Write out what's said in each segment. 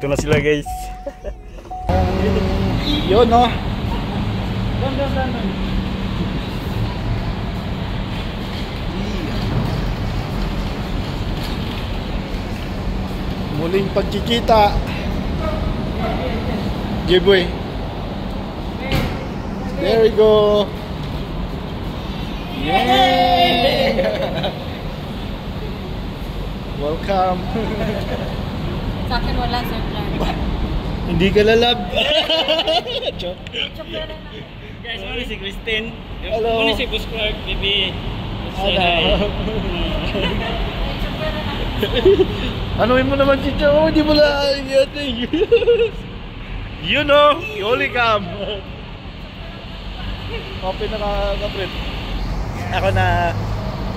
Ito na sila guys. Yun no. Muling pagkikita. Giveaway. There we go. Yay! Welcome. Sa akin wala, sir. Hindi ka lalab. Guys, ano si Christine? Hello. Ano si Boss Clark, baby? Anuin mo naman si Joe, hindi mo lang you know, Yoli Cam. Open na ka-print. Ako na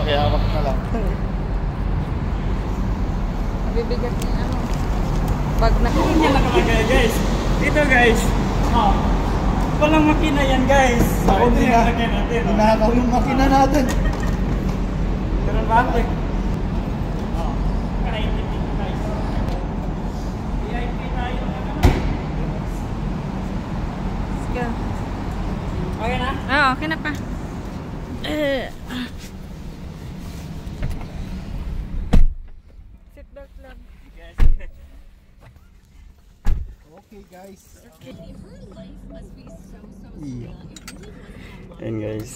pakihamak na lang. Bibigat niya ano. Pag Yan na kamagay guys. Dito guys. Walang makina yan guys. Ako din na. Hinakaw yung makina natin. Ganun ba? Okay na? Oo, okay na pa. Seatbelt lang. Okay guys. And guys.